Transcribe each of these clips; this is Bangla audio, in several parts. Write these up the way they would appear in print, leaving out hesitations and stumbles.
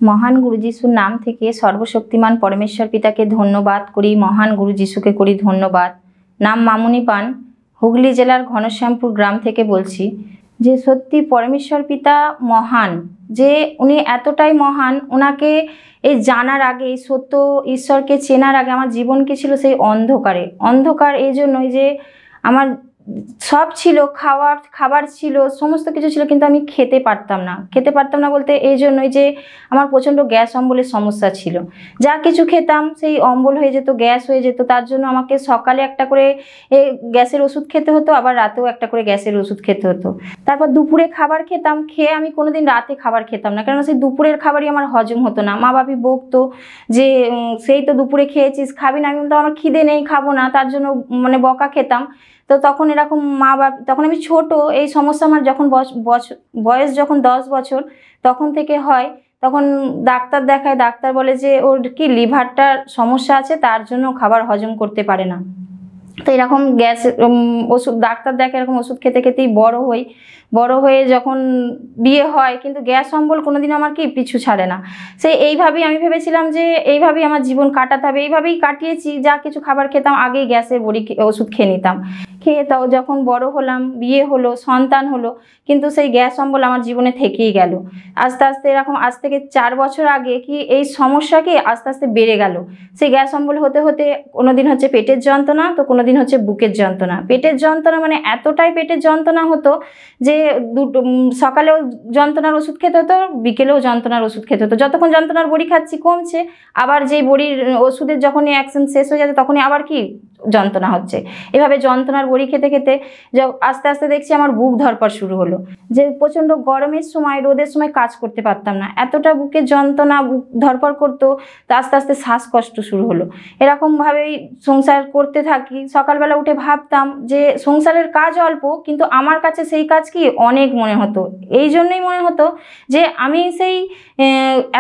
মহান গুরু যিশুর নাম থেকে সর্বশক্তিমান পরমেশ্বর পিতাকে ধন্যবাদ করি, মহান গুরু যিশুকে করি ধন্যবাদ। নাম মামুনি পান, হুগলি জেলার ঘনশ্যামপুর গ্রাম থেকে বলছি। যে সত্যি পরমেশ্বর পিতা মহান, যে উনি এতটাই মহান, ওনাকে এই জানার আগে, এই সত্য ঈশ্বরকে চেনার আগে আমার জীবন কি ছিল সেই অন্ধকার। এই জন্যই যে আমার সব ছিল, খাবার ছিল, সমস্ত কিছু ছিল, কিন্তু আমি খেতে পারতাম না বলতে এই জন্যই যে আমার প্রচণ্ড গ্যাস অম্বলের সমস্যা ছিল। যা কিছু খেতাম সেই অম্বল হয়ে যেত, গ্যাস হয়ে যেত। তার জন্য আমাকে সকালে একটা করে গ্যাসের ওষুধ খেতে হতো, আবার রাতেও একটা করে গ্যাসের ওষুধ খেতে হতো। তারপর দুপুরে খাবার খেতাম, খেয়ে আমি কোনোদিন রাতে খাবার খেতাম না, কেননা সেই দুপুরের খাবারই আমার হজম হতো না। মা বাপি বকতো যে সেই তো দুপুরে খেয়েছিস, খাবি না। আমি বলতাম আমার খিদে নেই, খাবো না, তার জন্য মানে বকা খেতাম। তো তখন এরকম তখন আমি ছোট, এই সমস্যা আমার যখন বয়স যখন 10 বছর তখন থেকে হয়। তখন ডাক্তার দেখায়, ডাক্তার বলে যে ওর কি লিভারটার সমস্যা আছে, তার জন্য খাবার হজম করতে পারে না। তো এরকম গ্যাস ওষুধ ডাক্তার দেখে, এরকম ওষুধ খেতে খেতেই বড় হয়ে যখন বিয়ে হয়, কিন্তু গ্যাস অম্বল কোনোদিন আমার কি পিছু ছাড়ে না। এইভাবেই আমি ভেবেছিলাম যে এইভাবেই আমার জীবন কাটাতে হবে, এইভাবেই কাটিয়েছি। যা কিছু খাবার খেতাম আগেই গ্যাসের ওষুধ খেয়ে নিতাম। খেয়ে তাও যখন বড় হলাম, বিয়ে হলো, সন্তান হলো, কিন্তু সেই গ্যাস অম্বল আমার জীবনে থেকেই গেল। আস্তে আস্তে এরকম আজ থেকে 4 বছর আগে কি এই সমস্যা কি আস্তে আস্তে বেড়ে গেল। সেই গ্যাস অম্বল হতে হতে কোনোদিন হচ্ছে পেটের যন্ত্রণা, তো কোনোদিন হচ্ছে বুকের যন্ত্রণা। পেটের যন্ত্রণা মানে এতটাই পেটের যন্ত্রণা হতো যে সকালেও যন্ত্রণার ওষুধ খেতে হতো, বিকেলেও যন্ত্রণার ওষুধ খেতে হতো। যতক্ষণ যন্ত্রণার বড়ি খাচ্ছি কমছে, আবার যেই বড়ির ওষুধের যখনই অ্যাকশন শেষ হয়ে যাচ্ছে তখনই আবার কি যন্ত্রণা হচ্ছে। এভাবে যন্ত্রণার বড়ি খেতে খেতে আস্তে আস্তে দেখছি আমার বুক ধরপড় শুরু হলো। যে প্রচণ্ড গরমের সময়, রোদের সময় কাজ করতে পারতাম না, এতটা বুকের যন্ত্রণা, বুক ধরপড় করতো। তো আস্তে আস্তে শ্বাসকষ্ট শুরু হলো। এরকমভাবেই সংসার করতে থাকি। সকালবেলা উঠে ভাবতাম যে সংসারের কাজ অল্প, কিন্তু আমার কাছে সেই কাজ কি অনেক মনে হতো। এই জন্যই মনে হতো যে আমি সেই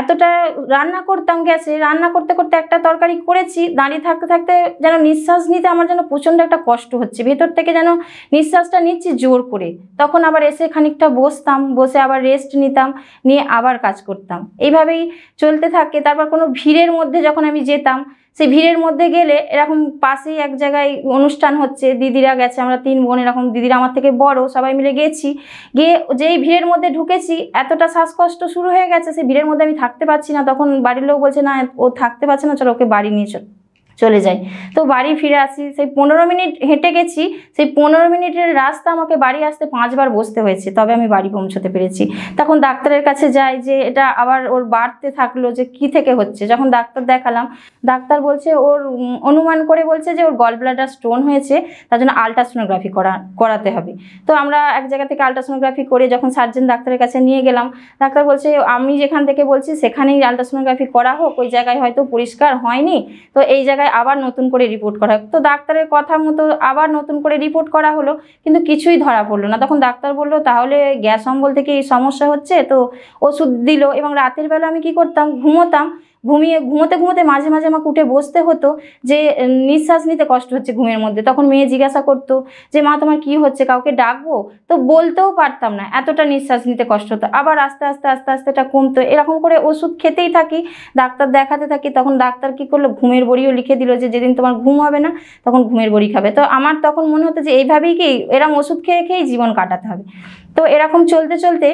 এতটা রান্না করতাম গ্যাসে, রান্না করতে করতে একটা তরকারি করেছি, দাঁড়িয়ে থাকতে থাকতে যেন নিঃশ্বাস নিতে আমার যেন প্রচণ্ড একটা কষ্ট হচ্ছে, ভেতর থেকে যেন নিঃশ্বাসটা নিচ্ছি জোর করে। তখন আবার এসে খানিকটা বসতাম, বসে আবার রেস্ট নিতাম, নিয়ে আবার কাজ করতাম। এইভাবেই চলতে থাকে। তারপর কোনো ভিড়ের মধ্যে যখন আমি যেতাম, সেই ভিড়ের মধ্যে গেলে এরকম পাশেই এক জায়গায় অনুষ্ঠান হচ্ছে, দিদিরা গেছে, আমরা 3 বোন, এরকম দিদিরা আমার থেকে বড়, সবাই মিলে গেছি। গিয়ে যেই ভিড়ের মধ্যে ঢুকেছি, এতটা শ্বাসকষ্ট শুরু হয়ে গেছে, সেই ভিড়ের মধ্যে আমি থাকতে পারছি না। তখন বাড়ির লোক বলছে না ও থাকতে পারছে না, চলো ওকে বাড়ি নিয়ে চলে যাই। তো বাড়ি ফিরে আসি, সেই 15 মিনিট হেঁটে গেছি, সেই 15 মিনিটের রাস্তা আমাকে বাড়ি আসতে 5 বার বসতে হয়েছে, তবে আমি বাড়ি পৌঁছতে পেরেছি। তখন ডাক্তারের কাছে যাই যে এটা আবার ওর বাড়তে থাকলো, যে কি থেকে হচ্ছে। যখন ডাক্তার দেখালাম, ডাক্তার বলছে ওর অনুমান করে বলছে যে ওর গল ব্লাডার স্টোন হয়েছে, তার জন্য আলট্রাসোনোগ্রাফি করাতে হবে। তো আমরা এক জায়গা থেকে আলট্রাসোনোগ্রাফি করে যখন সার্জন ডাক্তারের কাছে নিয়ে গেলাম, ডাক্তার বলছে আমি যেখান থেকে বলছি সেখানেই আলট্রাসোনোগ্রাফি করা হোক, ওই জায়গায় হয়তো পরিষ্কার হয়নি, তো এই জায়গায় আবার নতুন করে রিপোর্ট করা। তো ডাক্তারের কথা মতো আবার নতুন করে রিপোর্ট করা হলো, কিন্তু কিছুই ধরা পড়লো না। তখন ডাক্তার বললো তাহলে গ্যাস অম্বল থেকে এই সমস্যা হচ্ছে, তো ওষুধ দিল। এবং রাতের বেলা আমি কি করতাম, ঘুমোতে মাঝে মাঝে আমাকে উঠে বসতে হতো, যে নিঃশ্বাস নিতে কষ্ট হচ্ছে ঘুমের মধ্যে। তখন মেয়ে জিজ্ঞাসা করতো যে মা তোমার কি হচ্ছে, কাউকে ডাকবো? তো বলতেও পারতাম না, এতটা নিঃশ্বাস নিতে কষ্ট হতো। আবার আস্তে আস্তে এটা কমতো। এরকম করে ওষুধ খেতেই থাকি, ডাক্তার দেখাতে থাকি। তখন ডাক্তার কি করলো, ঘুমের বড়িও লিখে দিল, যে যেদিন তোমার ঘুম হবে না তখন ঘুমের বড়ি খাবে। তো আমার তখন মনে হতো যে এইভাবেই কি এরকম ওষুধ খেয়েই জীবন কাটাতে হবে। তো এরকম চলতে চলতে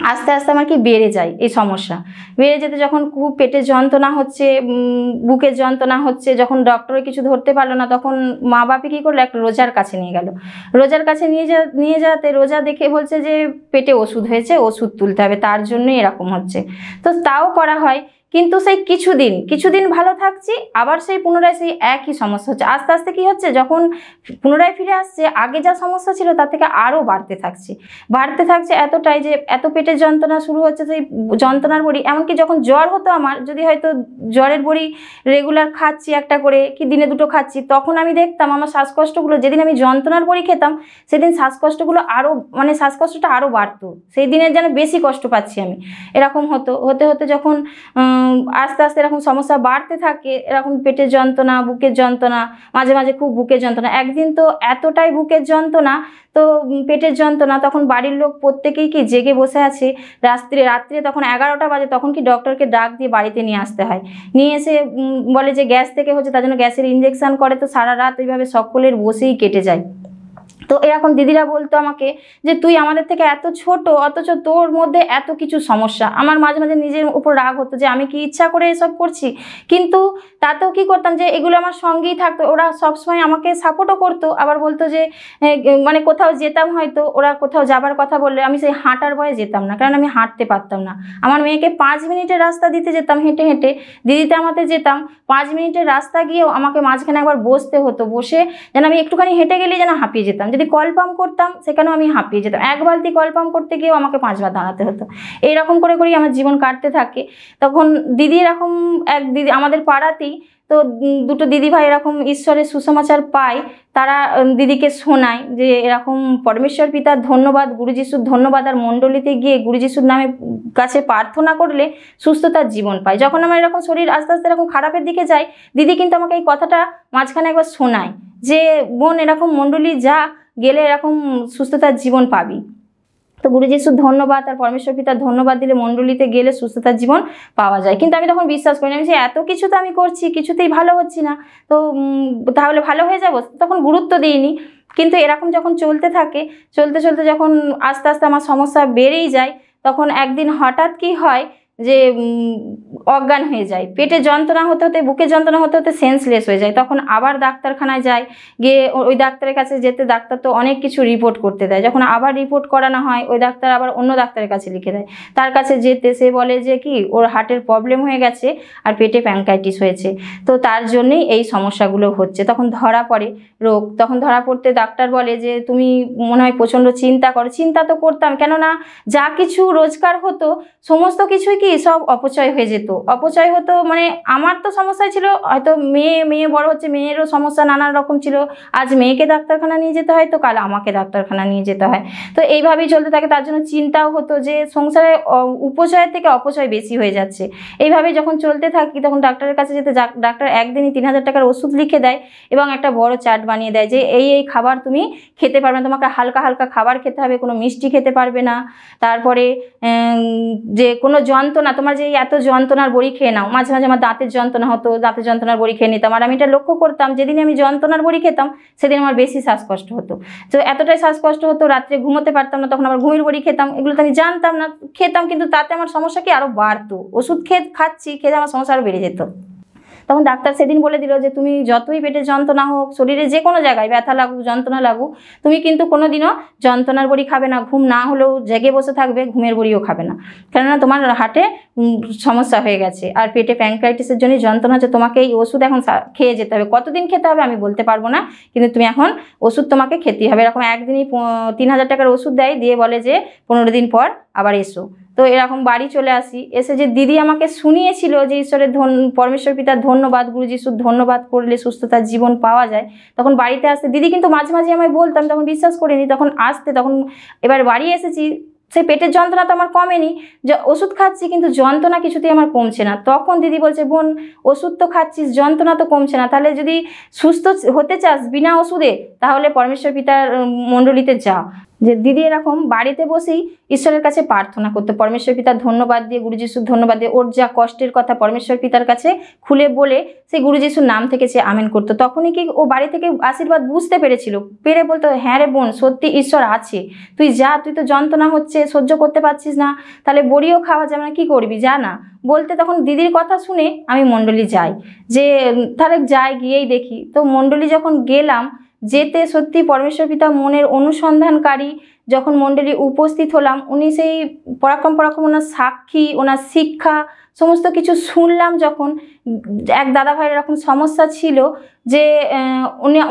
আস্তে আস্তে আমার কি বেড়ে যায় এই সমস্যা। বেড়ে যেতে যখন খুব পেটের যন্ত্রণা হচ্ছে, বুকের যন্ত্রণা হচ্ছে, যখন ডক্টরে কিছু ধরতে পারলো না, তখন মা বাপি কী করলো, একটা রোজার কাছে নিয়ে গেল। রোজার কাছে নিয়ে যাতে রোজা দেখে বলছে যে পেটে ওষুধ হয়েছে, ওষুধ তুলতে হবে, তার জন্যই এরকম হচ্ছে। তো তাও করা হয়, কিন্তু সেই কিছুদিন ভালো থাকছি, আবার সেই পুনরায় সেই একই সমস্যা হচ্ছে। আস্তে আস্তে কি হচ্ছে, যখন পুনরায় ফিরে আসছে, আগে যা সমস্যা ছিল তার থেকে আরও বাড়তে থাকছে এতটাই যে এত পেটের যন্ত্রণা শুরু হচ্ছে, সেই যন্ত্রণার বড়ি। এমনকি যখন জ্বর হতো আমার, যদি হয়তো জ্বরের বড়ি রেগুলার খাচ্ছি, একটা করে কি দিনে 2টো খাচ্ছি, তখন আমি দেখতাম আমার শ্বাসকষ্টগুলো, যেদিন আমি যন্ত্রণার বড়ি খেতাম সেদিন শ্বাসকষ্টগুলো আরও শ্বাসকষ্টটা আরও বাড়তো, সেই দিনের যেন বেশি কষ্ট পাচ্ছি আমি। এরকম হতে যখন আস্তে আস্তে এরকম সমস্যা বাড়তে থাকে, এরকম পেটের যন্ত্রণা, বুকের যন্ত্রণা, মাঝে মাঝে খুব বুকের যন্ত্রণা। একদিন তো এতটাই বুকের যন্ত্রণা, তো পেটের যন্ত্রণা, তখন বাড়ির লোক প্রত্যেকেই কি জেগে বসে আছে। রাত্রে তখন 11টা বাজে, তখন কি ডক্টরকে ডাক দিয়ে বাড়িতে নিয়ে আসতে হয়। নিয়ে এসে বলে যে গ্যাস থেকে হচ্ছে, তার জন্য গ্যাসের ইঞ্জেকশন করে। তো সারা রাত ওইভাবে সকলের বসেই কেটে যায়। তো এরকম দিদিরা বলতো আমাকে যে তুই আমাদের থেকে এত ছোট, অথচ তোর মধ্যে এত কিছু সমস্যা। আমার মাঝে মাঝে নিজের উপর রাগ হতো যে আমি কি ইচ্ছা করে এসব করছি, কিন্তু তাতেও কি করতাম যে এগুলো আমার সঙ্গেই থাকতো। ওরা সবসময় আমাকে সাপোর্টও করতো, আবার বলতো যে মানে কোথাও যেতাম, হয়তো ওরা কোথাও যাবার কথা বললে আমি সেই হাঁটার ভয়ে যেতাম না, কারণ আমি হাঁটতে পারতাম না। আমার মেয়েকে 5 মিনিটের রাস্তা দিতে যেতাম হেঁটে হেঁটে, দিদিতে আমাতে যেতাম, 5 মিনিটের রাস্তা গিয়েও আমাকে মাঝখানে একবার বসতে হতো। বসে যেন আমি একটুখানি হেঁটে গেলেই যেন হাঁপিয়ে যেতাম। যদি কল পাম্প করতাম সেখানেও আমি হাঁপিয়ে যেতাম। 1 বালতি কল পাম্প করতে গিয়েও আমাকে 5 বার দাঁড়াতে হতো। এইরকম করে করেই আমার জীবন কাটতে থাকে। তখন দিদি এরকম এক দিদি আমাদের পাড়াতেই, তো দুটো দিদিভাই এরকম ঈশ্বরের সুসমাচার পায়, তারা দিদিকে শোনায় যে এরকম পরমেশ্বর পিতার ধন্যবাদ, গুরু যিশুর ধন্যবাদ, আর মণ্ডলীতে গিয়ে গুরু যিশুর নামে কাছে প্রার্থনা করলে সুস্থতার জীবন পায়। যখন আমার এরকম শরীর আস্তে আস্তে এরকম খারাপের দিকে যায়, দিদি কিন্তু আমাকে এই কথাটা মাঝখানে একবার শোনায় যে বোন, এরকম মণ্ডলী যা, গেলে এরকম সুস্থতার জীবন পাবি। তো গুরু যিশুর ধন্যবাদ আর পরমেশ্বর পিতার ধন্যবাদ দিলে মণ্ডলীতে গেলে সুস্থতার জীবন পাওয়া যায়। কিন্তু আমি তখন বিশ্বাস করি না, আমি যে এত কিছু তো আমি করছি, কিছুতেই ভালো হচ্ছি না, তো তাহলে ভালো হয়ে যাব, তখন গুরুত্ব দিইনি। কিন্তু এরকম যখন চলতে থাকে, চলতে চলতে যখন আস্তে আস্তে আমার সমস্যা বেড়েই যায়, তখন একদিন হঠাৎ কি হয় যে অজ্ঞান হয়ে যায়। পেটে যন্ত্রণা হতে হতে, বুকে যন্ত্রণা হতে হতে সেন্সলেস হয়ে যায়। তখন আবার ডাক্তারখানায় যায়, গিয়ে ওই ডাক্তারের কাছে যেতে ডাক্তার তো অনেক কিছু রিপোর্ট করতে দেয়। যখন আবার রিপোর্ট করানো হয়, ওই ডাক্তার আবার অন্য ডাক্তারের কাছে লিখে দেয়। তার কাছে যেতে সে বলে যে কি ওর হার্টের প্রবলেম হয়ে গেছে আর পেটে প্যানক্রাইটিস হয়েছে, তো তার জন্যই এই সমস্যাগুলো হচ্ছে। তখন ধরা পড়ে রোগ। তখন ধরা পড়তে ডাক্তার বলে যে তুমি মনে হয় প্রচণ্ড চিন্তা করো। চিন্তা তো করতাম, কেননা যা কিছু রোজগার হতো সমস্ত কিছুই কি সব অপচয় হয়ে যেত। অপচয় হতো মানে আমার তো সমস্যা ছিল, হয়তো মেয়ে বড় হচ্ছে, মেয়েরও সমস্যা নানান রকম ছিল। আজ মেয়েকে ডাক্তারখানা নিয়ে যেতে হয়, তো কাল আমাকে ডাক্তারখানা নিয়ে যেতে হয়। তো এইভাবেই চলতে থাকে। তার জন্য চিন্তাও হতো যে সংসারে উপচয়ের থেকে অপচয় বেশি হয়ে যাচ্ছে। এইভাবে যখন চলতে থাকি, তখন ডাক্তারের কাছে যেতে ডাক্তার একদিনই 3000 টাকার ওষুধ লিখে দেয় এবং একটা বড় চার্ট বানিয়ে দেয় যে এই খাবার তুমি খেতে পারবে না, তোমাকে হালকা হালকা খাবার খেতে হবে, কোনো মিষ্টি খেতে পারবে না। তারপরে যে কোনো যন্ত্রণা, তোমার যে এত যন্ত্রণার বড়ি খেয়ে নাও। মাঝে মাঝে আমার দাঁতের যন্ত্রণা হতো, দাঁতের যন্ত্রণার বড়ি খেয়ে নিতাম। আর আমি এটা লক্ষ্য করতাম, যেদিন আমি যন্ত্রণার বড়ি খেতাম সেদিন আমার বেশি শ্বাসকষ্ট হতো। তো এতটাই শ্বাসকষ্ট হতো, রাত্রে ঘুমোতে পারতাম না। তখন আবার ঘুমের বড়ি খেতাম, এগুলো তো আমি জানতাম না, খেতাম, কিন্তু তাতে আমার সমস্যা কি আরও বাড়তো। ওষুধ খাচ্ছি, খেতে আমার সমস্যা আরও বেড়ে যেত। তখন ডাক্তার সেদিন বলে দিল যে তুমি যতই পেটের যন্ত্রণা হোক, শরীরে যে কোনো জায়গায় ব্যথা লাগুক, যন্ত্রণা লাগুক, তুমি কিন্তু কোনোদিনও যন্ত্রণার বড়ি খাবে না। ঘুম না হলেও জেগে বসে থাকবে, ঘুমের বড়িও খাবে না, কেননা তোমার হার্টে সমস্যা হয়ে গেছে আর পেটে প্যানক্রাইটিসের জন্য যন্ত্রণা হচ্ছে। তোমাকে এই ওষুধ এখন খেয়ে যেতে হবে। কতদিন খেতে হবে আমি বলতে পারবো না, কিন্তু তুমি এখন ওষুধ তোমাকে খেতেই হবে। এরকম একদিনই 3000 টাকার ওষুধ দেয়, দিয়ে বলে যে 15 দিন পর আবার এসো। তো এরকম বাড়ি চলে আসি। এসে যে দিদি আমাকে শুনিয়েছিল যে ঈশ্বরের পরমেশ্বর পিতার ধন্যবাদ, গুরু যিশুর ধন্যবাদ করলে সুস্থতার জীবন পাওয়া যায়, তখন বাড়িতে আসতে দিদি কিন্তু মাঝে মাঝে আমায় বলতাম, তখন বিশ্বাস করিনি। তখন তখন এবার বাড়ি এসেছি, সেই পেটের যন্ত্রণা তো আমার কমেনি, যে ওষুধ খাচ্ছি কিন্তু যন্ত্রণা কিছুতেই আমার কমছে না। তখন দিদি বলছে, বোন ওষুধ তো খাচ্ছিস, যন্ত্রণা তো কমছে না, তাহলে যদি সুস্থ হতে চাস বিনা ওষুধে, তাহলে পরমেশ্বর পিতার মণ্ডলীতে যা। যে দিদি এরকম বাড়িতে বসেই ঈশ্বরের কাছে প্রার্থনা করতো, পরমেশ্বর পিতার ধন্যবাদ দিয়ে, গুরু যিশুর ধন্যবাদ দিয়ে, ওর যা কষ্টের কথা পরমেশ্বর পিতার কাছে খুলে বলে সেই গুরু যিশুর নাম থেকে সে আমেন করতো। তখনই কি ও বাড়ি থেকে আশীর্বাদ বুঝতে পেরেছিল, পেরে বলতো, হ্যাঁ রে বোন, সত্যি ঈশ্বর আছে, তুই যা, তুই তো যন্ত্রণা হচ্ছে সহ্য করতে পারছিস না, তাহলে বড়িও খাওয়া যাবে না, কি করবি, যা না বলতে। তখন দিদির কথা শুনে আমি মণ্ডলী যাই, যে তাহলে যাই, গিয়েই দেখি। তো মণ্ডলী যখন গেলাম, যেতে সত্যি পরমেশ্বর পিতা মনের অনুসন্ধানকারী যখন মণ্ডলী উপস্থিত হলাম, উনি সেই পরাক্রম ওনার সাক্ষী, ওনার শিক্ষা সমস্ত কিছু শুনলাম। যখন এক দাদা ভাইয়ের এরকম সমস্যা ছিল যে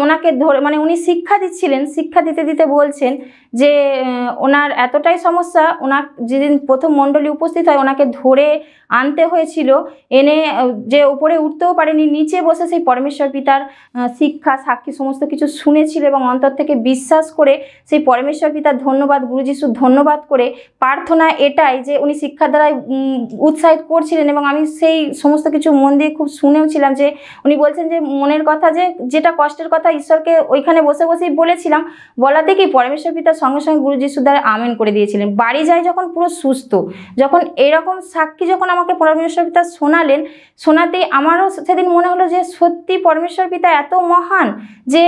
ওনাকে ধরে, মানে উনি শিক্ষা দিচ্ছিলেন, শিক্ষা দিতে দিতে বলছেন যে ওনার এতটাই সমস্যা, ওনার যেদিন প্রথম মণ্ডলী উপস্থিত হয় ওনাকে ধরে আনতে হয়েছিল, এনে যে উপরে উঠতেও পারেনি, নিচে বসে সেই পরমেশ্বর পিতার শিক্ষা সাক্ষী সমস্ত কিছু শুনেছিল এবং অন্তর থেকে বিশ্বাস করে সেই পরমেশ্বর পিতার ধন্যবাদ, গুরু যিশুর ধন্যবাদ করে প্রার্থনা এটাই যে উনি শিক্ষার দ্বারাই উৎসাহিত করছিলেন এবং আমি সেই সমস্ত কিছু মন দিয়ে খুব শুনেও ছিলাম যে উনি বলছেন যে মনের কথা, যে যেটা কষ্টের কথা ঈশ্বরকে ওইখানে বসে বসেই বলেছিলাম, বলাতে কি পরমেশ্বর পিতার সঙ্গে সঙ্গে গুরু যিশুর দ্বারা আমেন করে দিয়েছিলেন। বাড়ি যাই যখন পুরো সুস্থ, যখন এরকম সাক্ষী যখন আমাকে পরমেশ্বর পিতা শোনালেন, শোনাতেই আমারও সেদিন মনে হলো যে সত্যি পরমেশ্বর পিতা এত মহান যে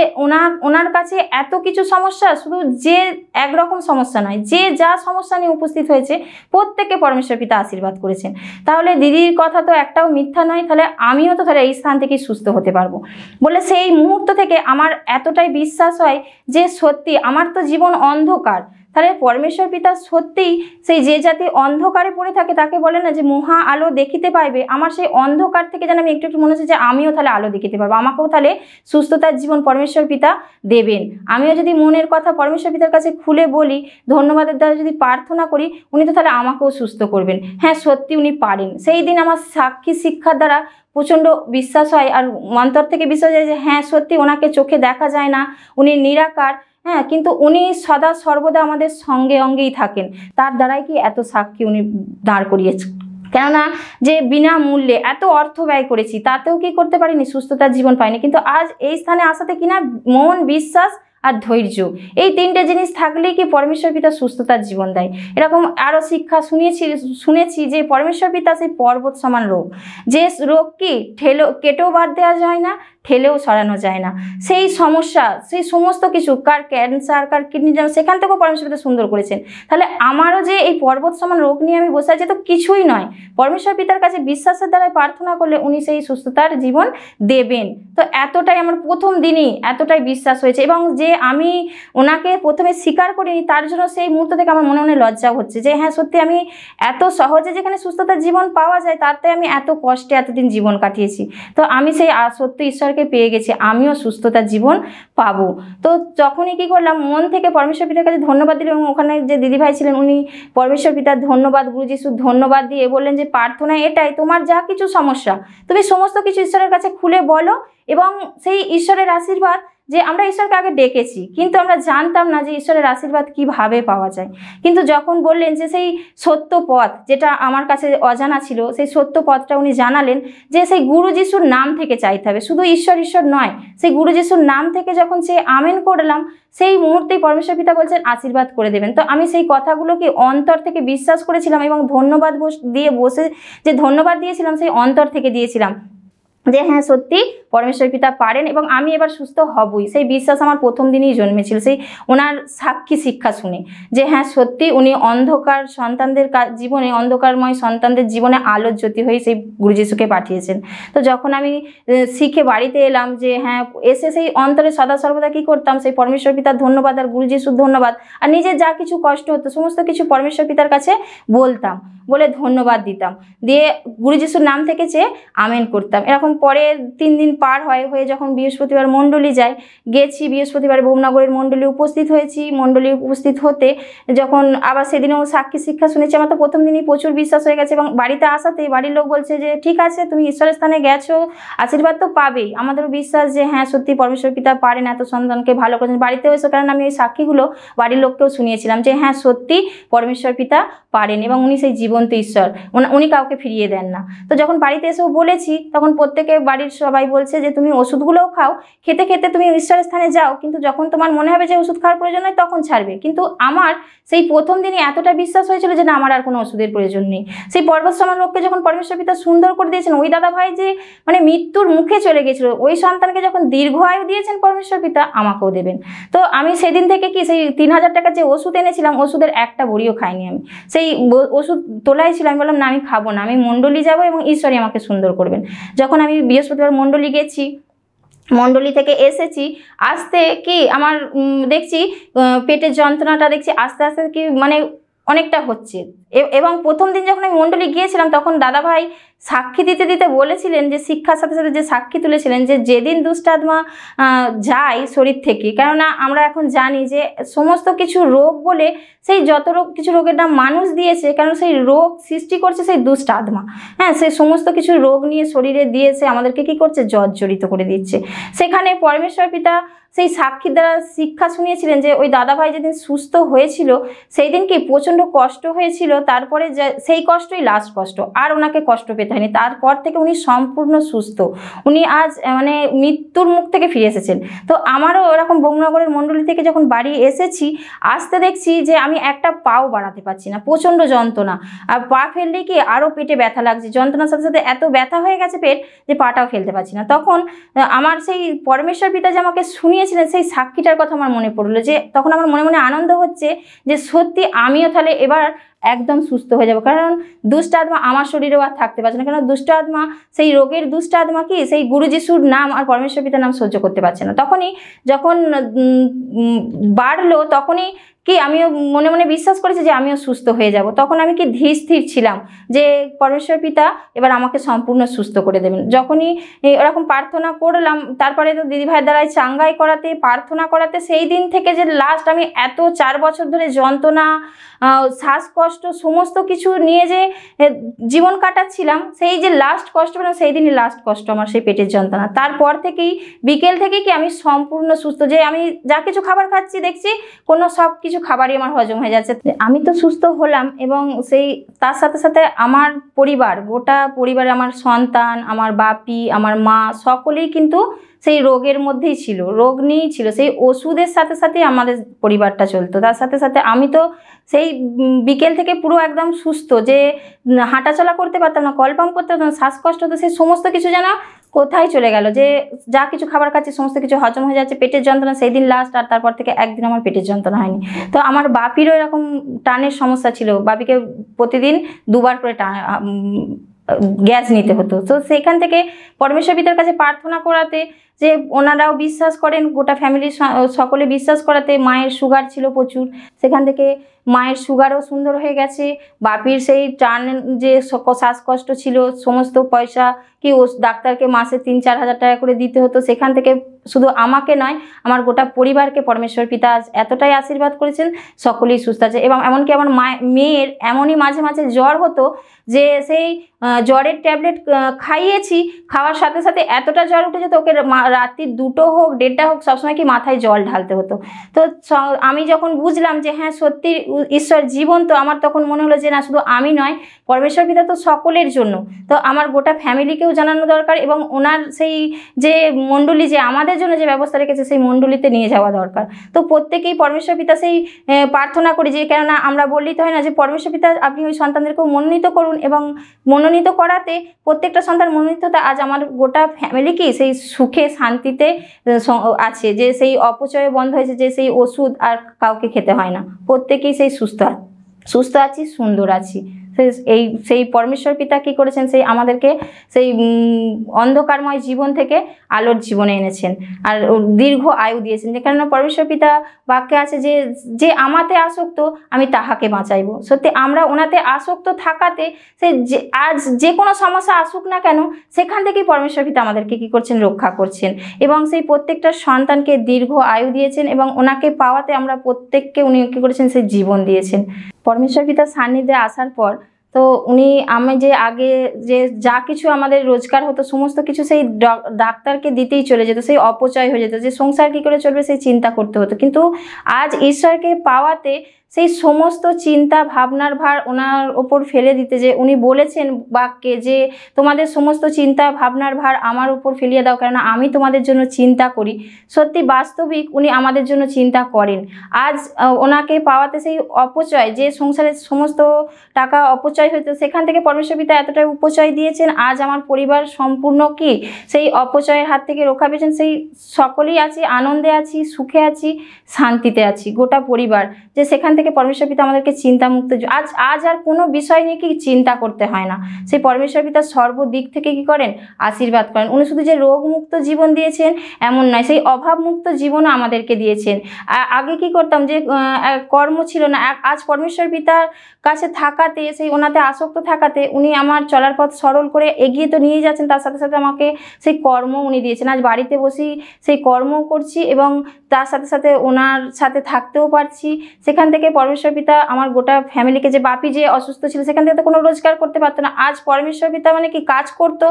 ওনার কাছে এত কিছু সমস্যা, শুধু যে একরকম সমস্যা নয়, যে যা সমস্যা নিয়ে উপস্থিত হয়েছে প্রত্যেককে পরমেশ্বর পিতা আশীর্বাদ করেছেন। তাহলে দিদির কথা তো একটাও মিথ্যা নয়, তাহলে আমিও তো তাহলে এই স্থান থেকেই সুস্থ হতে পারবো বলে সেই মুহূর্ত থেকে আমার এতটাই বিশ্বাস হয় যে সত্যি আমার তো জীবন অন্ধকার, তাহলে পরমেশ্বর পিতা সত্যিই সেই যে জাতি অন্ধকারে পড়ে থাকে তাকে বলে না যে মহা আলো দেখিতে পাইবে, আমার সেই অন্ধকার থেকে যেন আমি একটু একটু মনে হচ্ছে যে আমিও তাহলে আলো দেখিতে পারবো, আমাকেও তাহলে সুস্থতার জীবন পরমেশ্বর পিতা দেবেন। আমিও যদি মনের কথা পরমেশ্বর পিতার কাছে খুলে বলি, ধন্যবাদের দ্বারা যদি প্রার্থনা করি, উনি তো তাহলে আমাকেও সুস্থ করবেন। হ্যাঁ, সত্যি উনি পারেন। সেই দিন আমার সাক্ষী শিক্ষার দ্বারা প্রচণ্ড বিশ্বাস হয় আর অন্তর থেকে বিশ্বাস হয় যে হ্যাঁ সত্যি ওনাকে চোখে দেখা যায় না, উনি নিরাকার, হ্যাঁ, কিন্তু উনি সদা সর্বদা আমাদের সঙ্গে অঙ্গেই থাকেন। তার দ্বারাই কি এত সাক্ষী উনি দাঁড় করিয়েছেন। কেননা যে বিনামূল্যে এত অর্থ ব্যয় করেছি, তাতেও কি করতে পারিনি, সুস্থতার জীবন পাইনি, কিন্তু আজ এই স্থানে আসাতে কিনা মন, বিশ্বাস আর ধৈর্য, এই তিনটে জিনিস থাকলেই কি পরমেশ্বর পিতা সুস্থতার জীবন দেয়। এরকম আরও শিক্ষা শুনেছি যে পরমেশ্বর পিতা সেই পর্বত সমান রোগ, যে রোগ কি কেটেও বাদ দেওয়া যায় না, ঠেলেও সরানো যায় না, সেই সমস্যা, সেই সমস্ত কিছু, কার ক্যান্সার, কার কিডনি, সেখান থেকেও পরমেশ্বর পিতা সুন্দর করেছেন। তাহলে আমারও যে এই পর্বত সমান রোগ নিয়ে আমি বসে আছি তো কিছুই নয়, পরমেশ্বর পিতার কাছে বিশ্বাসের দ্বারা প্রার্থনা করলে উনি সেই সুস্থতার জীবন দেবেন। তো এতটাই আমার প্রথম দিনই এতটাই বিশ্বাস হয়েছে, এবং যে আমি ওনাকে প্রথমে স্বীকার করিনি তার জন্য সেই মুহূর্ত থেকে আমার মনে মনে লজ্জা হচ্ছে যে হ্যাঁ সত্যি আমি এত সহজে যেখানে সুস্থতার জীবন পাওয়া যায়, তাতে আমি এত কষ্টে এতদিন জীবন কাটিয়েছি, তো আমি সেই সত্য ঈশ্বরকে পেয়ে গেছি, আমিও সুস্থতার জীবন পাবো। তো যখনই কি করলাম, মন থেকে পরমেশ্বর পিতার কাছে ধন্যবাদ দিলাম, এবং ওখানে যে দিদিভাই ছিলেন উনি পরমেশ্বর পিতার ধন্যবাদ, গুরু যিশুর ধন্যবাদ দিয়ে বললেন যে প্রার্থনা এটাই, তোমার যা কিছু সমস্যা তুমি সমস্ত কিছু ঈশ্বরের কাছে খুলে বলো, এবং সেই ঈশ্বরের আশীর্বাদ, যে আমরা ঈশ্বরকে আগে ডেকেছি কিন্তু আমরা জানতাম না যে ঈশ্বরের আশীর্বাদ কিভাবে পাওয়া যায়, কিন্তু যখন বললেন যে সেই সত্য পথ, যেটা আমার কাছে অজানা ছিল, সেই সত্য পথটা উনি জানালেন যে সেই গুরু যিশুর নাম থেকে চাইতে হবে, শুধু ঈশ্বর ঈশ্বর নয়, সেই গুরু যিশুর নাম থেকে যখন সে আমেন করলাম, সেই মুহূর্তেই পরমেশ্বর পিতা বলছেন আশীর্বাদ করে দেবেন। তো আমি সেই কথাগুলোকে অন্তর থেকে বিশ্বাস করেছিলাম, এবং ধন্যবাদ দিয়ে বসে যে ধন্যবাদ দিয়েছিলাম সেই অন্তর থেকে দিয়েছিলাম যে হ্যাঁ সত্যি পরমেশ্বর পিতা পারেন, এবং আমি এবার সুস্থ হবই। সেই বিশ্বাস আমার প্রথম দিনই জন্মেছিল সেই ওনার সাক্ষী শিক্ষা শুনে, যে হ্যাঁ সত্যি উনি অন্ধকার সন্তানদের জীবনে, অন্ধকারময় সন্তানদের জীবনে আলোর জ্যোতি হয়ে সেই গুরু যিশুকে পাঠিয়েছেন। তো যখন আমি শিখে বাড়িতে এলাম, যে হ্যাঁ এসে সেই অন্তরে সদা সর্বদা কী করতাম, সেই পরমেশ্বর পিতার ধন্যবাদ আর গুরু যিশুর ধন্যবাদ, আর নিজের যা কিছু কষ্ট হতো সমস্ত কিছু পরমেশ্বর পিতার কাছে বলতাম, বলে ধন্যবাদ দিতাম, দিয়ে গুরু যিশুর নাম থেকে চেয়ে আমেন করতাম। এরকম পরে 3 দিন পার হয়ে যখন বৃহস্পতিবার মণ্ডলী যায়, গেছি বৃহস্পতিবার ভোমনগরের মণ্ডলী উপস্থিত হয়েছি, মণ্ডলী উপস্থিত হতে যখন আবার সেদিনেও সাক্ষী শিক্ষা শুনেছি, আমার তো প্রথম দিনই প্রচুর বিশ্বাস হয়ে গেছে, এবং বাড়িতে আসাতেই বাড়ির লোক বলছে যে ঠিক আছে তুমি ঈশ্বরের স্থানে গেছো, আশীর্বাদ তো পাবেই। আমাদেরও বিশ্বাস যে হ্যাঁ সত্যি পরমেশ্বর পিতা পারেন, এত সন্তানকে ভালো করেছেন। বাড়িতেও এসো, কারণ আমি ওই সাক্ষীগুলো বাড়ির লোককেও শুনিয়েছিলাম যে হ্যাঁ সত্যি পরমেশ্বর পিতা পারেন, এবং উনি সেই জীবন্ত ঈশ্বর, উনি কাউকে ফিরিয়ে দেন না। তো যখন বাড়িতে এসেও বলেছি, তখন প্রত্যেকে বাড়ির সবাই বলছে যে তুমি ওষুধগুলোও খাও, খেতে খেতে তুমি ঈশ্বরের স্থানে যাও, কিন্তু যখন তোমার মনে হবে যে ওষুধ খাওয়ার প্রয়োজন নয় তখন ছাড়বে। কিন্তু আমার সেই প্রথম দিনই এতটা বিশ্বাস হয়েছিল যে না, আমার আর কোনো ওষুধের প্রয়োজন নেই। সেই পর্বত সমান রোগকে যখন পরমেশ্বর পিতা সুন্দর করে দিয়েছেন, ওই দাদা ভাই যে মানে মৃত্যুর মুখে চলে গেছিল, ওই সন্তানকে যখন দীর্ঘ আয়ু দিয়েছেন পরমেশ্বর পিতা, আমাকেও দেবেন। তো আমি সেদিন থেকে কি সেই 3000 টাকা যে ওষুধ এনেছিলাম, ওষুধের একটা বড়িও খাইনি। আমি সেই ওষুধ তোলাই ছিল, আমি বললাম না আমি খাবো না, আমি মণ্ডলী যাবো এবং ঈশ্বরই আমাকে সুন্দর করবেন। যখন আমি বৃহস্পতিবার মণ্ডলী গেছি, মণ্ডলী থেকে এসেছি, আসতে কি আমার দেখছি পেটের যন্ত্রণাটা দেখছি আস্তে আস্তে কি মানে অনেকটা হচ্ছে, এবং প্রথম দিন যখন আমি মণ্ডলী গিয়েছিলাম তখন দাদাভাই সাক্ষী দিতে দিতে বলেছিলেন যে শিক্ষার সাথে সাথে যে সাক্ষী তুলেছিলেন যে যেদিন দুষ্ট আত্মা যায় শরীর থেকে, কেননা আমরা এখন জানি যে সমস্ত কিছু রোগ বলে সেই যত কিছু রোগের নাম মানুষ দিয়েছে, কারণ সেই রোগ সৃষ্টি করছে সেই দুষ্ট আত্মা। হ্যাঁ, সেই সমস্ত কিছু রোগ নিয়ে শরীরে দিয়েছে, আমাদেরকে কি করছে, জর্জরিত করে দিচ্ছে। সেখানে পরমেশ্বর পিতা সেই সাক্ষী দ্বারা শিক্ষা শুনিয়েছিলেন যে ওই দাদাভাই যেদিন সুস্থ হয়েছিল সেই দিন কি প্রচণ্ড কষ্ট হয়েছিল, তারপরে সেই কষ্টই লাস্ট কষ্ট, আর ওনাকে কষ্ট পেতে হয়নি। তারপর থেকে উনি সম্পূর্ণ সুস্থ, উনি আজ মানে মৃত্যুর মুখ থেকে ফিরে এসেছেন। তো আমারও এরকম বঙ্গনগরের মণ্ডলী থেকে যখন বাড়ি এসেছি, আসতে দেখছি যে আমি একটা পাও বাড়াতে পারছি না, প্রচণ্ড যন্ত্রণা। আর পা ফেললে কি আরও পেটে ব্যথা লাগছে, যন্ত্রণার সাথে সাথে এত ব্যথা হয়ে গেছে পেট যে পাটাও ফেলতে পারছি না। তখন আমার সেই পরমেশ্বর পিতা যে আমাকে শুনিয়েছিলেন সেই সাক্ষীটার কথা আমার মনে পড়লো, যে তখন আমার মনে মনে আনন্দ হচ্ছে যে সত্যি আমিও তাহলে এবার একদম সুস্থ হয়ে যাব, কারণ দুষ্ট আত্মা আমার শরীরেও আর থাকতে পারছে না। কারণ দুষ্ট আত্মা, সেই রোগের দুষ্ট আত্মা কি সেই গুরু যিশুর নাম আর পরমেশ্বর পিতার নাম সহ্য করতে পারছে না। তখনই যখন বাড়লো তখনই কি আমিও মনে মনে বিশ্বাস করেছি যে আমিও সুস্থ হয়ে যাব। তখন আমি কি ধীর স্থির ছিলাম যে পরমেশ্বর পিতা এবার আমাকে সম্পূর্ণ সুস্থ করে দেবেন। যখনই এরকম প্রার্থনা করলাম, তারপরে তো দিদিভাইয়ের দ্বারাই চাঙ্গাই করাতে, প্রার্থনা করাতে, সেই দিন থেকে যে লাস্ট আমি এত 4 বছর ধরে যন্ত্রণা, শ্বাসকষ্ট সমস্ত কিছু নিয়ে যে জীবন কাটাচ্ছিলাম, সেই যে লাস্ট কষ্ট পেলাম সেই দিনই লাস্ট কষ্ট আমার সেই পেটের যন্ত্রণা। তারপর থেকেই বিকেল থেকে কি আমি সম্পূর্ণ সুস্থ, যে আমি যা কিছু খাবার খাচ্ছি দেখছি কোনো সব কিছু খাবারই আমার হজম হয়ে যাচ্ছে। আমি তো সুস্থ হলাম এবং সেই তার সাথে সাথে আমার পরিবার, গোটা পরিবারে আমার সন্তান, আমার বাপি, আমার মা সকলেই কিন্তু সেই রোগের মধ্যেই ছিল, রোগ নিয়েই ছিল। সেই ওষুধের সাথে সাথে আমাদের পরিবারটা চলতো। তার সাথে সাথে আমি তো সেই বিকেল থেকে পুরো একদম সুস্থ, যে হাঁটাচলা করতে পারতাম না, কলপাম্প করতে পারতাম না, শ্বাসকষ্ট, তো সেই সমস্ত কিছু যেন কোথায় চলে গেল, যে যা কিছু খাবার খাচ্ছি সমস্ত কিছু হজম হয়ে যাচ্ছে। পেটের যন্ত্রণা সেই দিন লাস্ট, আর তারপর থেকে একদিন আমার পেটের যন্ত্রণা হয়নি। তো আমার বাপিরও এরকম টানের সমস্যা ছিল, বাপিকে প্রতিদিন 2 বার করে গ্যাস নিতে হতো। তো সেখান থেকে পরমেশ্বর পিতার কাছে প্রার্থনা করাতে, যে ওনারাও বিশ্বাস করেন, গোটা ফ্যামিলির সকলে বিশ্বাস করাতে, মায়ের সুগার ছিল প্রচুর, সেখান থেকে মায়ের সুগারও সুন্দর হয়ে গেছে। বাপির সেই টান যে শ্বাসকষ্ট ছিল, সমস্ত পয়সা কি ডাক্তারকে মাসে 3-4 হাজার টাকা করে দিতে হতো, সেখান থেকে শুধু আমাকে নয় আমার গোটা পরিবারকে পরমেশ্বর পিতা এতটাই আশীর্বাদ করেছেন, সকলেই সুস্থ আছে। এবং এমনকি আমার মেয়ের এমনই মাঝে মাঝে জ্বর হতো যে সেই জ্বরের ট্যাবলেট খাইয়েছি, খাওয়ার সাথে সাথে এতটা জ্বর উঠে যেত ওকে রাত্রি 2টো হোক 1:30 হোক সবসময় কি মাথায় জল ঢালতে হতো। তো আমি যখন বুঝলাম যে হ্যাঁ সত্যি ঈশ্বর জীবন্ত, আমার তখন মনে হলো যে না শুধু আমি নয়, পরমেশ্বর পিতা তো সকলের জন্য, তো আমার গোটা ফ্যামিলিকেও জানানো দরকার এবং ওনার সেই যে মণ্ডলী যে আমাদের জন্য যে ব্যবস্থা রেখেছে সেই মণ্ডলীতে নিয়ে যাওয়া দরকার। তো প্রত্যেকেই পরমেশ্বর পিতা সেই প্রার্থনা করি, যে কেননা আমরা বললেই তো হয় না, যে পরমেশ্বর পিতা আপনি ওই সন্তানদেরকেও মনোনীত করুন, এবং মনোনীত করাতে প্রত্যেকটা সন্তান মনোনীত হতে আজ আমার গোটা ফ্যামিলি কি সেই সুখে শান্তিতে আছে, যে সেই অপচয় বন্ধ হয়েছে, যে সেই ওষুধ আর কাউকে খেতে হয় না, প্রত্যেকেই সেই সুস্থ আছি, সুন্দর আছি। সেই পরমেশ্বর পিতা কি করেছেন, সেই আমাদেরকে সেই অন্ধকারময় জীবন থেকে আলোর জীবনে এনেছেন আর দীর্ঘ আয়ু দিয়েছেন। যে কারণে পরমেশ্বর পিতা বাক্যে আছে যে যে আমাতে আসক্ত আমি তাহাকে বাঁচাইব। সত্যি আমরা ওনাতে আসক্ত থাকাতে সে আজ যে কোনো সমস্যা আসুক না কেন সেখান থেকেই পরমেশ্বর পিতা আমাদেরকে কি করছেন, রক্ষা করছেন এবং সেই প্রত্যেকটা সন্তানকে দীর্ঘ আয়ু দিয়েছেন এবং ওনাকে পাওয়াতে আমরা প্রত্যেককে উনি কি করেছেন, সেই জীবন দিয়েছেন। পরমেশ্বর পিতার সান্নিধ্যে আসার পর তো আমি যে আগে যে যা কিছু আমাদের রোজগার হতো সমস্ত কিছু সেই ডাক্তারকে দিতেই চলে যেত, সেই অপচয় হয়ে যেত, যে সংসার কী করে চলবে সেই চিন্তা করতে হতো। কিন্তু আজ ঈশ্বরকে পাওয়াতে সেই সমস্ত চিন্তা ভাবনার ভার ওনার ওপর ফেলে দিতে, যে উনি বলেছেন বাক্যে যে তোমাদের সমস্ত চিন্তা ভাবনার ভার আমার উপর ফেলিয়ে দাও, কেননা আমি তোমাদের জন্য চিন্তা করি। সত্যি বাস্তবিক উনি আমাদের জন্য চিন্তা করেন। আজ ওনাকে পাওয়াতে সেই অপচয়, যে সংসারের সমস্ত টাকা অপচয় হইতো সেখান থেকে পরমেশ্বর পিতা এতটাই উপচয় দিয়েছেন, আজ আমার পরিবার সম্পূর্ণ কি সেই অপচয়ের হাত থেকে রক্ষা পেয়েছেন। সেই সকলেই আছি, আনন্দে আছি, সুখে আছি, শান্তিতে আছি গোটা পরিবার, যে সেখান থেকে পরমেশ্বর পিতা আমাদেরকে চিন্তামুক্ত, আজ আর কোনো বিষয় নিয়ে কি চিন্তা করতে হয় না। সেই পরমেশ্বর পিতা সর্বদিক থেকে কি করেন, আশীর্বাদ করেন। উনি শুধু যে রোগমুক্ত জীবন দিয়েছেন এমন নয়, সেই অভাবমুক্ত জীবনও আমাদেরকে দিয়েছেন। আগে কি করতাম যে কর্ম ছিল না, আজ পরমেশ্বর পিতার কাছে থাকাতে, সেই ওনাতে আসক্ত থাকাতে উনি আমার চলার পথ সরল করে এগিয়ে তো নিয়ে যাচ্ছেন, তার সাথে সাথে আমাকে সেই কর্ম উনি দিয়েছেন। আজ বাড়িতে বসেই সেই কর্ম করছি এবং তার সাথে সাথে ওনার সাথে থাকতেও পারছি। সেখান থেকে পরমেশ্বর পিতা আমার গোটা ফ্যামিলিকে, যে বাপি যে অসুস্থ ছিল সেখান থেকে তো কোনো রোজগার করতে পারতো না, আজ পরমেশ্বর পিতা মানে কি কাজ করতো,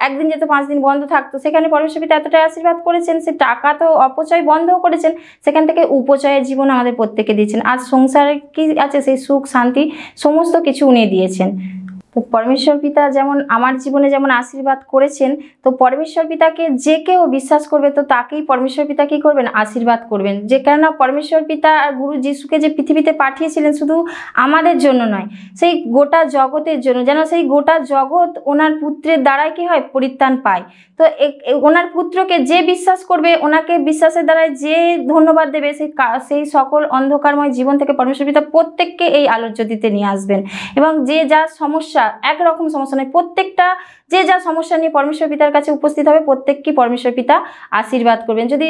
একদিন যেত 5 দিন বন্ধ থাকতো, সেখানে পরমেশ্বর পিতা এতটাই আশীর্বাদ করেছেন, সে টাকা তো অপচয় বন্ধও করেছেন, সেখান থেকে উপচয়ের জীবন আমাদের প্রত্যেককে দিয়েছেন। আজ সংসারে কি আছে, সেই সুখ শান্তি সমস্ত কিছু উনি দিয়েছেন। তো পরমেশ্বর পিতা যেমন আমার জীবনে যেমন আশীর্বাদ করেছেন, তো পরমেশ্বর পিতাকে যে কেউ বিশ্বাস করবে তো তাকেই পরমেশ্বর পিতা কী করবেন, আশীর্বাদ করবেন। যে কেননা পরমেশ্বর পিতা আর গুরু যিশুকে যে পৃথিবীতে পাঠিয়েছিলেন শুধু আমাদের জন্য নয়, সেই গোটা জগতের জন্য, যেন সেই গোটা জগৎ ওনার পুত্রের দ্বারাই কি হয়, পরিত্রাণ পায়। তো ওনার পুত্রকে যে বিশ্বাস করবে, ওনাকে বিশ্বাসের দ্বারাই যে ধন্যবাদ দেবে, সেই সকল অন্ধকারময় জীবন থেকে পরমেশ্বর পিতা প্রত্যেককে এই আলোর জ্যোতিতে নিয়ে আসবেন। এবং যে যা সমস্যা, একরকম সমস্যা নয়, প্রত্যেকটা যে যা সমস্যা নিয়ে পরমেশ্বর পিতার কাছে উপস্থিত হবে প্রত্যেককে পরমেশ্বর পিতা আশীর্বাদ করবেন। যদি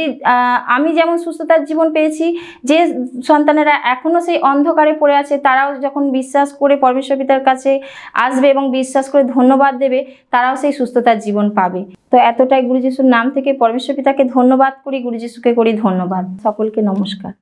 আমি যেমন সুস্থতার জীবন পেয়েছি, যে সন্তানেরা এখনও সেই অন্ধকারে পড়ে আছে তারাও যখন বিশ্বাস করে পরমেশ্বর পিতার কাছে আসবে এবং বিশ্বাস করে ধন্যবাদ দেবে, তারাও সেই সুস্থতার জীবন পাবে। তো এতটাই গুরু যিশুর নাম থেকে পরমেশ্বর পিতাকে ধন্যবাদ করি, গুরু যিশুকে করি ধন্যবাদ। সকলকে নমস্কার।